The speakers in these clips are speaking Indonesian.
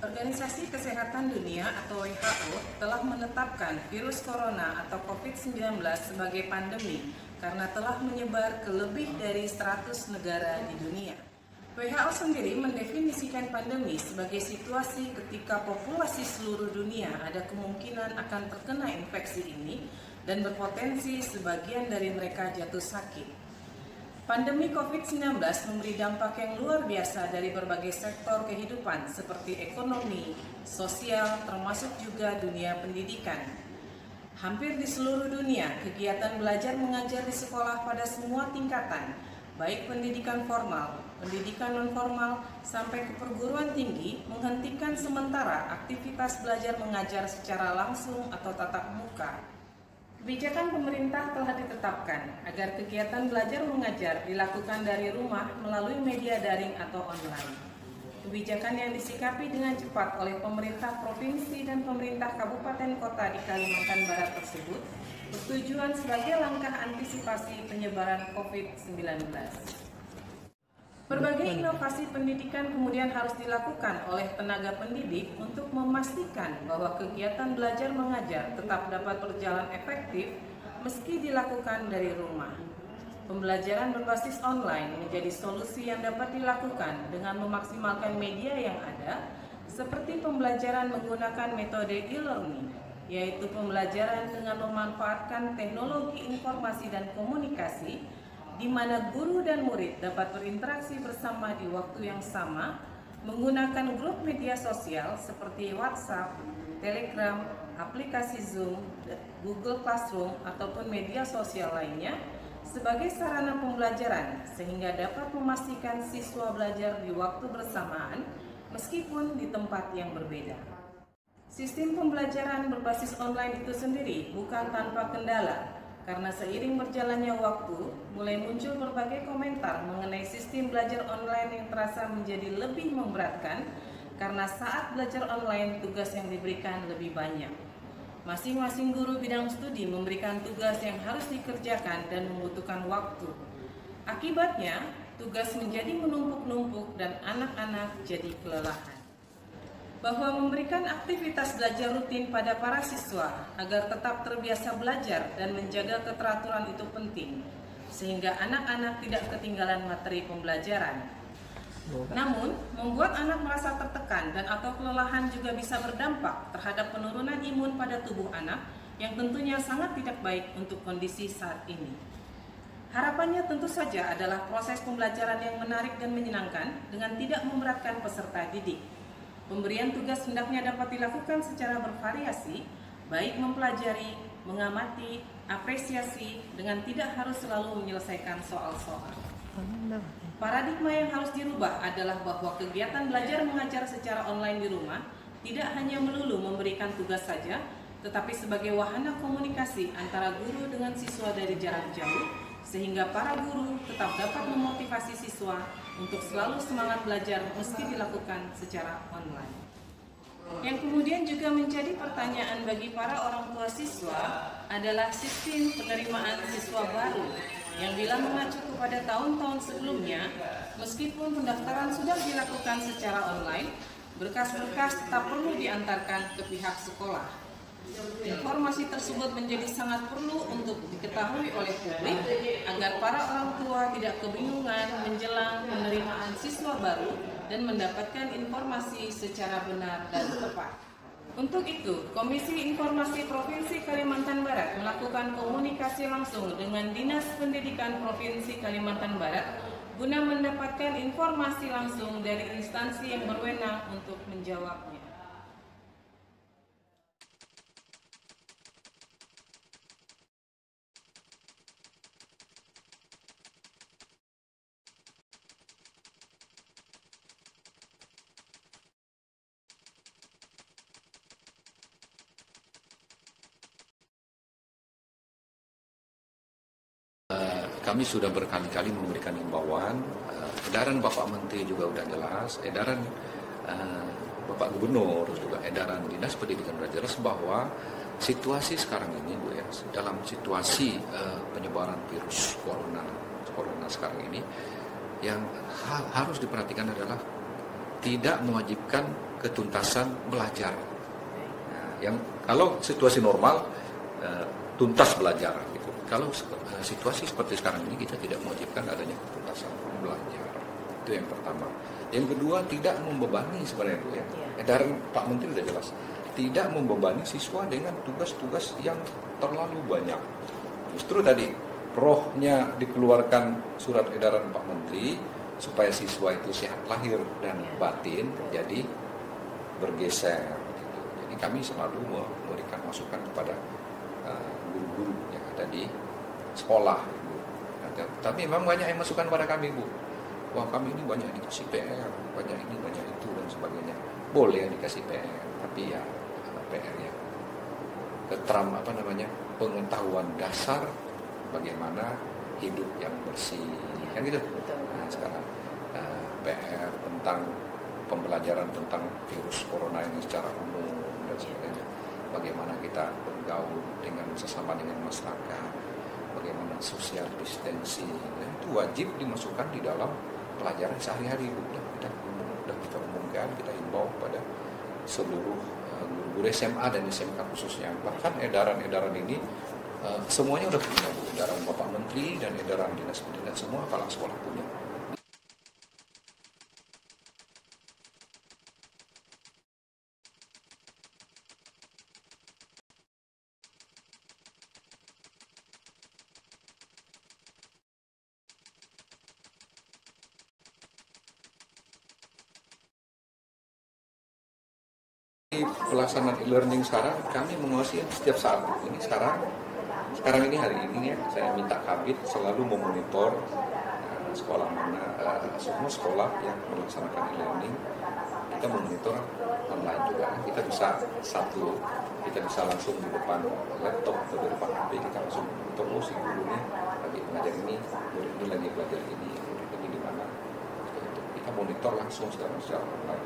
Organisasi Kesehatan Dunia atau WHO telah menetapkan virus corona atau COVID-19 sebagai pandemi karena telah menyebar ke lebih dari 100 negara di dunia. WHO sendiri mendefinisikan pandemi sebagai situasi ketika populasi seluruh dunia ada kemungkinan akan terkena infeksi ini dan berpotensi sebagian dari mereka jatuh sakit. Pandemi COVID-19 memberi dampak yang luar biasa dari berbagai sektor kehidupan seperti ekonomi, sosial, termasuk juga dunia pendidikan. Hampir di seluruh dunia, kegiatan belajar mengajar di sekolah pada semua tingkatan, baik pendidikan formal, pendidikan non-formal, sampai ke perguruan tinggi, menghentikan sementara aktivitas belajar mengajar secara langsung atau tatap muka. Kebijakan pemerintah telah ditetapkan agar kegiatan belajar mengajar dilakukan dari rumah melalui media daring atau online. Kebijakan yang disikapi dengan cepat oleh pemerintah provinsi dan pemerintah kabupaten kota di Kalimantan Barat tersebut bertujuan sebagai langkah antisipasi penyebaran COVID-19. Berbagai inovasi pendidikan kemudian harus dilakukan oleh tenaga pendidik untuk memastikan bahwa kegiatan belajar mengajar tetap dapat berjalan efektif meski dilakukan dari rumah. Pembelajaran berbasis online menjadi solusi yang dapat dilakukan dengan memaksimalkan media yang ada, seperti pembelajaran menggunakan metode e-learning, yaitu pembelajaran dengan memanfaatkan teknologi informasi dan komunikasi, di mana guru dan murid dapat berinteraksi bersama di waktu yang sama menggunakan grup media sosial seperti WhatsApp, Telegram, aplikasi Zoom, Google Classroom, ataupun media sosial lainnya sebagai sarana pembelajaran sehingga dapat memastikan siswa belajar di waktu bersamaan meskipun di tempat yang berbeda. Sistem pembelajaran berbasis online itu sendiri bukan tanpa kendala, karena seiring berjalannya waktu, mulai muncul berbagai komentar mengenai sistem belajar online yang terasa menjadi lebih memberatkan karena saat belajar online tugas yang diberikan lebih banyak. Masing-masing guru bidang studi memberikan tugas yang harus dikerjakan dan membutuhkan waktu. Akibatnya, tugas menjadi menumpuk-numpuk dan anak-anak jadi kelelahan. Bahwa memberikan aktivitas belajar rutin pada para siswa agar tetap terbiasa belajar dan menjaga keteraturan itu penting, sehingga anak-anak tidak ketinggalan materi pembelajaran. Namun, membuat anak merasa tertekan dan atau kelelahan juga bisa berdampak terhadap penurunan imun pada tubuh anak yang tentunya sangat tidak baik untuk kondisi saat ini. Harapannya tentu saja adalah proses pembelajaran yang menarik dan menyenangkan dengan tidak memberatkan peserta didik. Pemberian tugas hendaknya dapat dilakukan secara bervariasi, baik mempelajari, mengamati, apresiasi, dengan tidak harus selalu menyelesaikan soal-soal. Paradigma yang harus dirubah adalah bahwa kegiatan belajar mengajar secara online di rumah tidak hanya melulu memberikan tugas saja, tetapi sebagai wahana komunikasi antara guru dengan siswa dari jarak jauh, sehingga para guru tetap dapat memotivasi siswa untuk selalu semangat belajar meski dilakukan secara online. Yang kemudian juga menjadi pertanyaan bagi para orang tua siswa adalah sistem penerimaan siswa baru yang bila mengacu kepada tahun-tahun sebelumnya, meskipun pendaftaran sudah dilakukan secara online, berkas-berkas tetap perlu diantarkan ke pihak sekolah. Informasi tersebut menjadi sangat perlu untuk diketahui oleh publik agar para orang tua tidak kebingungan menjelang penerimaan siswa baru dan mendapatkan informasi secara benar dan tepat. Untuk itu, Komisi Informasi Provinsi Kalimantan Barat melakukan komunikasi langsung dengan Dinas Pendidikan Provinsi Kalimantan Barat guna mendapatkan informasi langsung dari instansi yang berwenang untuk menjawabnya. Kami sudah berkali-kali memberikan himbauan, edaran Bapak Menteri juga sudah jelas, edaran Bapak Gubernur, juga edaran Dinas Pendidikan sudah jelas bahwa situasi sekarang ini, Bu, ya, dalam situasi penyebaran virus corona sekarang ini, yang harus diperhatikan adalah tidak mewajibkan ketuntasan belajar. Nah, yang kalau situasi normal tuntas belajar gitu. Kalau situasi seperti sekarang ini kita tidak mewajibkan adanya ketuntasan belajar. Itu yang pertama. Yang kedua, tidak membebani sebenarnya Bu ya. Edaran Pak Menteri sudah jelas. Tidak membebani siswa dengan tugas-tugas yang terlalu banyak. Justru tadi rohnya dikeluarkan surat edaran Pak Menteri supaya siswa itu sehat lahir dan batin, jadi bergeser. Gitu. Jadi kami selalu memberikan masukan kepada guru-guru yang ada di sekolah. Gitu. Tapi memang banyak yang masukan pada kami Bu. Wah kami ini banyak dikasih PR, banyak ini, banyak itu dan sebagainya. Boleh dikasih PR, tapi ya PR ya pengetahuan dasar bagaimana hidup yang bersih, kan gitu. Nah sekarang PR tentang pembelajaran tentang virus corona ini secara umum dan sebagainya. Bagaimana kita bergaul dengan sesama dengan masyarakat, bagaimana social distancing, itu wajib dimasukkan di dalam pelajaran sehari-hari. Udah kita umumkan, kita himbau pada seluruh guru-guru SMA dan SMK khususnya. Bahkan edaran-edaran ini semuanya udah punya, edaran Bapak Menteri dan edaran Dinas Pendidikan, semua kepala sekolah punya. Pelaksanaan e-learning sekarang kami menguasai setiap saat. Ini sekarang ini hari ini ya, saya minta Kabid selalu memonitor sekolah mana, semua sekolah yang melaksanakan e-learning kita memonitor online juga. Kita bisa langsung di depan laptop atau di depan HP, kita langsung monitor si gurunya lagi mengajar ini, murid ini lagi belajar ini, murid ini di mana. Kita monitor langsung secara online.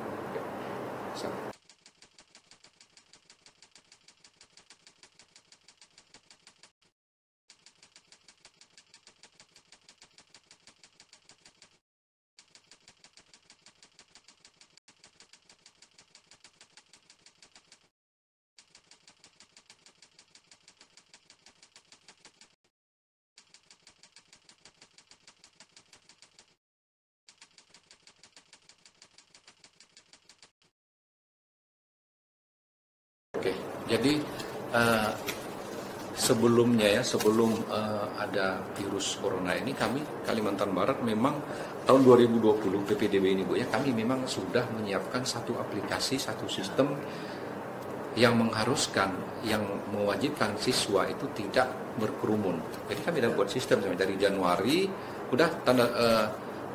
Oke, jadi sebelum ada virus corona ini, kami Kalimantan Barat memang tahun 2020 PPDB ini Bu ya, kami memang sudah menyiapkan satu aplikasi, satu sistem yang mengharuskan, yang mewajibkan siswa itu tidak berkerumun. Jadi kami sudah buat sistem dari Januari, udah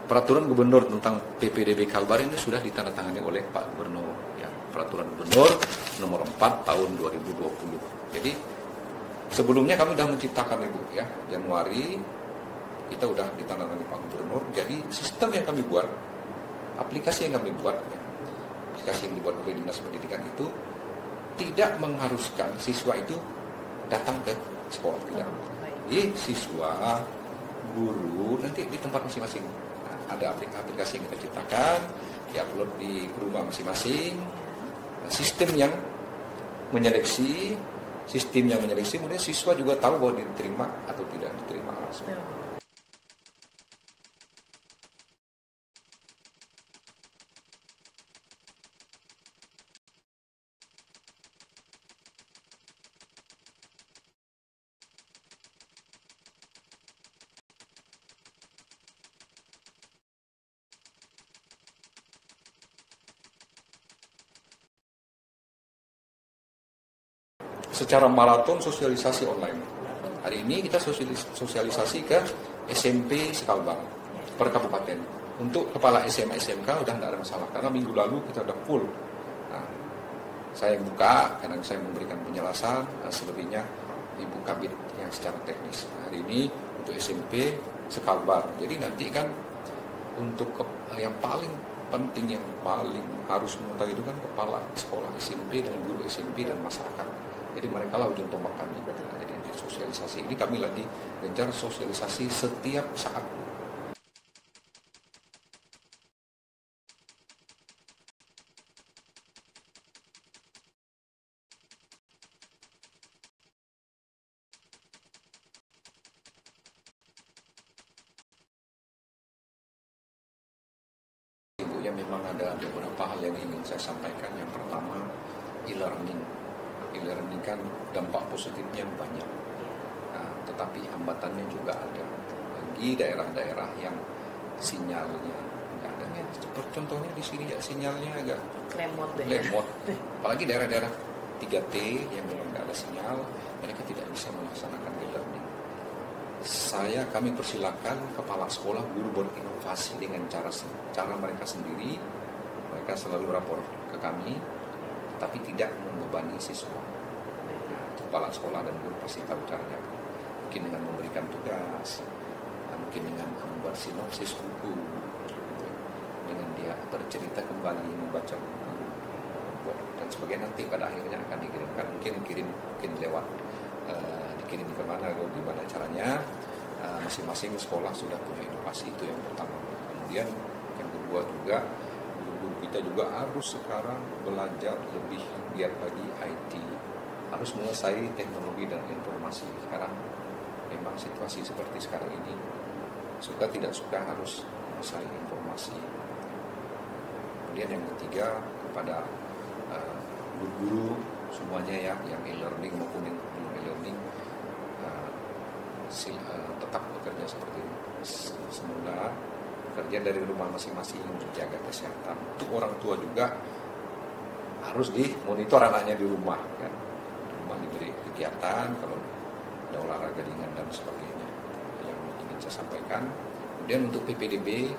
peraturan gubernur tentang PPDB Kalbar ini sudah ditandatangani oleh Pak Gubernur ya. Peraturan Gubernur nomor 4 tahun 2020. Jadi sebelumnya kami sudah menciptakan itu ya, Januari kita sudah ditandatangani Pak Gubernur. Jadi sistem yang kami buat, aplikasi yang kami buat, ya, aplikasi yang dibuat oleh Dinas Pendidikan itu tidak mengharuskan siswa itu datang ke sekolah, tidak. Jadi siswa, guru nanti di tempat masing-masing. Nah, ada aplikasi yang kita ciptakan, diupload di rumah masing-masing. Sistem yang menyeleksi, kemudian siswa juga tahu bahwa diterima atau tidak diterima langsung. Secara maraton sosialisasi online. Hari ini kita sosialisasi ke SMP Sekalbang per kabupaten. Untuk kepala SMA SMK udah tidak ada masalah karena minggu lalu kita udah full. Nah, saya buka karena saya memberikan penjelasan, selebihnya Ibu Kabid yang secara teknis. Hari ini untuk SMP Sekalbar. Jadi nanti kan untuk yang paling penting, yang paling harus mengetahui itu kan kepala sekolah SMP dan guru SMP dan masyarakat. Jadi mereka lah ujung tombak kami. Jadi sosialisasi ini kami lagi gencar sosialisasi setiap saat. memang ada beberapa hal yang ingin saya sampaikan. Yang pertama, e-learning. E-learning kan dampak positifnya banyak, tetapi hambatannya juga ada. Bagi daerah-daerah yang sinyalnya nggak ada. Contohnya di sini ya sinyalnya agak lemot. Apalagi daerah-daerah 3T yang memang nggak ada sinyal, mereka tidak bisa melaksanakan e-learning. Kami persilakan kepala sekolah, guru berinovasi dengan cara mereka sendiri. Mereka selalu rapor ke kami, tapi tidak membebani siswa. Kepala sekolah dan guru pasti tahu caranya. Mungkin dengan memberikan tugas, mungkin dengan membuat sinopsis buku, dengan dia bercerita kembali, membaca buku, dan sebagainya. Nanti pada akhirnya akan dikirimkan, mungkin lewat dikirim kemana, gimana caranya. Masing-masing sekolah sudah punya inovasi, itu yang pertama. Kemudian yang kedua juga, guru-guru kita juga harus sekarang belajar lebih giat lagi IT, harus menguasai teknologi dan informasi. Sekarang memang situasi seperti sekarang ini, suka tidak suka harus menguasai informasi. Kemudian yang ketiga, kepada guru-guru semuanya ya, yang e-learning maupun yang belum e-learning, tetap bekerja seperti semula, kerja dari rumah masing-masing, menjaga kesehatan. Untuk orang tua juga harus dimonitor anaknya di rumah, kan. Di rumah diberi kegiatan, kalau ada olahraga ringan dan sebagainya, yang ingin saya sampaikan. Kemudian untuk PPDB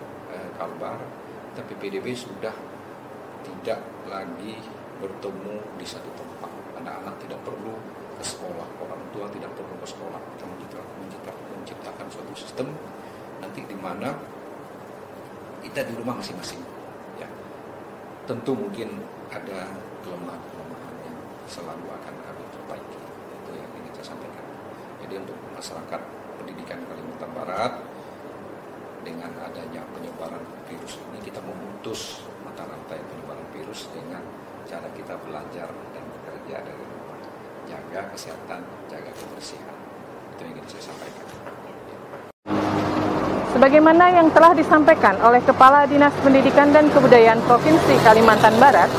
Kalbar, PPDB sudah tidak lagi bertemu di satu tempat. Anak-anak tidak perlu ke sekolah, orang tua tidak perlu ke sekolah. Kita menciptakan suatu sistem nanti di mana kita di rumah masing-masing. Ya, tentu mungkin ada kelemahan-kelemahan yang selalu akan kami perbaiki. Itu yang ingin saya sampaikan. Jadi untuk masyarakat pendidikan Kalimantan Barat, dengan adanya penyebaran virus ini, kita memutus mata rantai penyebaran virus dengan cara kita belajar dan bekerja dari rumah. Jaga kesehatan, jaga kebersihan. Itu yang ingin saya sampaikan. Sebagaimana yang telah disampaikan oleh Kepala Dinas Pendidikan dan Kebudayaan Provinsi Kalimantan Barat,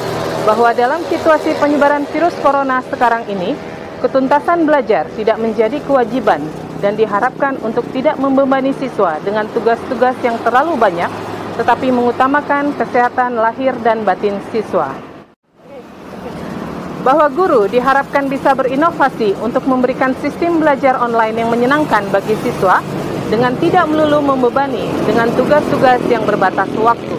bahwa dalam situasi penyebaran virus corona sekarang ini, ketuntasan belajar tidak menjadi kewajiban dan diharapkan untuk tidak membebani siswa dengan tugas-tugas yang terlalu banyak, tetapi mengutamakan kesehatan lahir dan batin siswa. Bahwa guru diharapkan bisa berinovasi untuk memberikan sistem belajar online yang menyenangkan bagi siswa dengan tidak melulu membebani dengan tugas-tugas yang berbatas waktu.